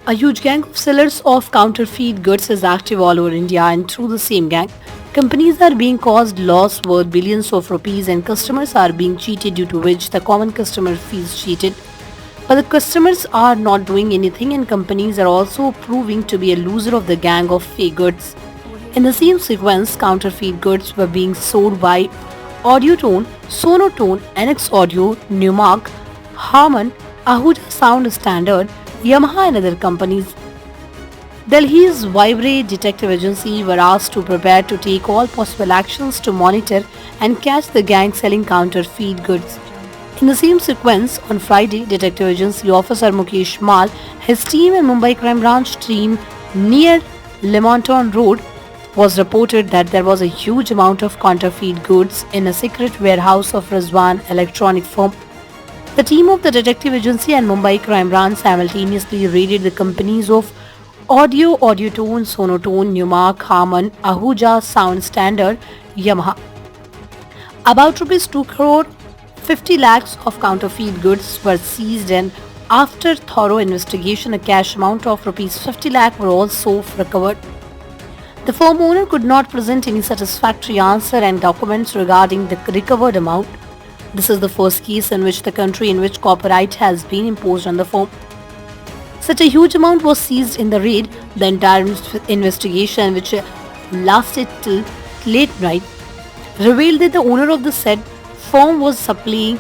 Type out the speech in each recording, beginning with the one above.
A huge gang of sellers of counterfeit goods is active all over India, and through the same gang, companies are being caused loss worth billions of rupees and customers are being cheated, due to which the common customer feels cheated. But the customers are not doing anything, and companies are also proving to be a loser of the gang of fake goods. In the same sequence, counterfeit goods were being sold by Audiotone, Sonotone, NX Audio, Numark, Harman, Ahuja Sound Standard, Yamaha and other companies. Delhi's Vibre Detective Agency were asked to prepare to take all possible actions to monitor and catch the gang selling counterfeit goods. In the same sequence, on Friday, Detective Agency Officer Mukesh Mal, his team and Mumbai Crime Branch team near Lemonton Road was reported that there was a huge amount of counterfeit goods in a secret warehouse of Rizwan Electronic Firm. The team of the detective agency and Mumbai Crime Branch simultaneously raided the companies of Audiotone, Sonotone, Numark, Harman, Ahuja, Sound Standard, Yamaha. About rupees 2 crore 50 lakhs of counterfeit goods were seized, and after thorough investigation a cash amount of rupees 50 lakh were also recovered. The firm owner could not present any satisfactory answer and documents regarding the recovered amount. This is the first case in which the country in which copyright has been imposed on the firm. Such a huge amount was seized in the raid. The entire investigation, which lasted till late night, revealed that the owner of the said firm was supplying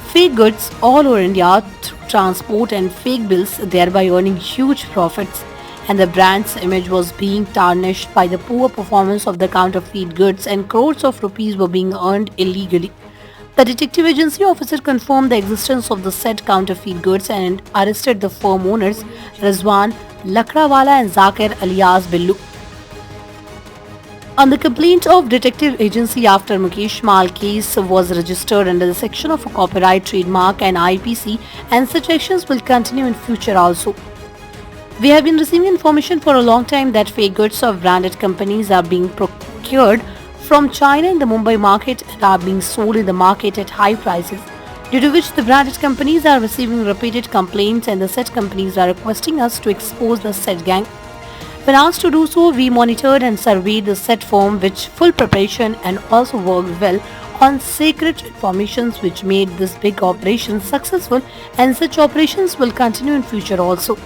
fake goods all over India through transport and fake bills, thereby earning huge profits. And the brand's image was being tarnished by the poor performance of the counterfeit goods, and crores of rupees were being earned illegally. The detective agency officer confirmed the existence of the said counterfeit goods and arrested the firm owners Rizwan Lakrawala and Zakir alias Billu. On the complaint of detective agency after Mukesh Mal case was registered under the section of copyright, trademark and IPC, and such actions will continue in future also. We have been receiving information for a long time that fake goods of branded companies are being procured from China in the Mumbai market and are being sold in the market at high prices, due to which the branded companies are receiving repeated complaints and the said companies are requesting us to expose the said gang. When asked to do so, we monitored and surveyed the said firm with full preparation and also worked well on secret informations which made this big operation successful, and such operations will continue in future also.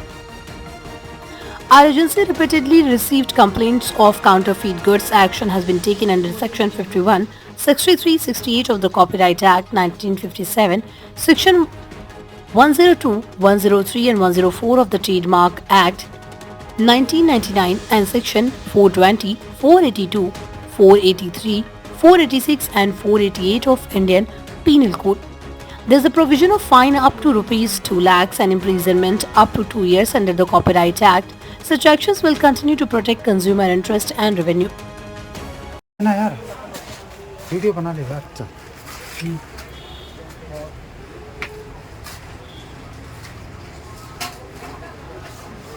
Our agency repeatedly received complaints of counterfeit goods. Action has been taken under Section 51, 63, 68 of the Copyright Act 1957, Section 102, 103 and 104 of the Trademark Act 1999 and Section 420, 482, 483, 486 and 488 of Indian Penal Code. There is a provision of fine up to rupees 2 lakhs and imprisonment up to 2 years under the Copyright Act. Such actions will continue to protect consumer interest and revenue. ना यार video बना ले यार चल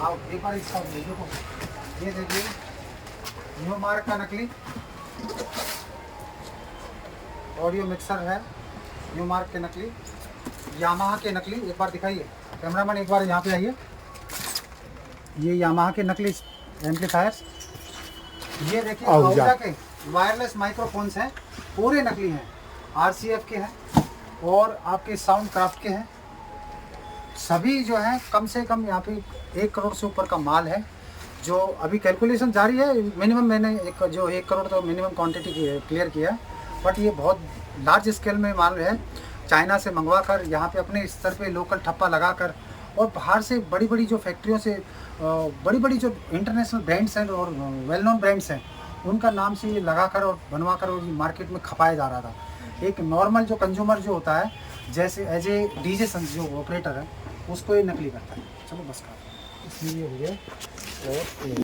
आओ एक बार इसका देखो ये देखिए न्यू मार्क का नकली ऑडियो मिक्सर है न्यू मार्क के नकली यामाहा के नकली एक बार दिखाइए कैमरामैन एक बार यहाँ पे आइए ये यामाहा के नकली एम्पलीफायर्स ये देखिए आउजा के वायरलेस माइक्रोफोन्स हैं पूरे नकली हैं RCF के हैं और आपके साउंड क्राफ्ट के हैं सभी जो हैं कम से कम यहाँ पे 1 करोड़ से ऊपर का माल है जो अभी कैलकुलेशन जारी है मिनिमम मैंने 1 करोड़ तो मिनिमम क्वांटिटी क्लियर किया है बट ये बहुत लार्ज स्केल में माल है चाइना से मंगवा कर यहाँ पे अपने स्तर पे लोकल ठप्पा लगा कर और बाहर से बड़ी बड़ी जो फैक्ट्रियों से बड़ी बड़ी जो इंटरनेशनल ब्रांड्स हैं और वेल नोन ब्रांड्स हैं उनका नाम से ये लगा कर और बनवा कर और मार्केट में खपाया जा रहा था एक नॉर्मल जो कंज्यूमर जो होता है जैसे एज ए DJ जो ऑपरेटर है उसको ये नकली करता है चलो बस का इसलिए हो गया और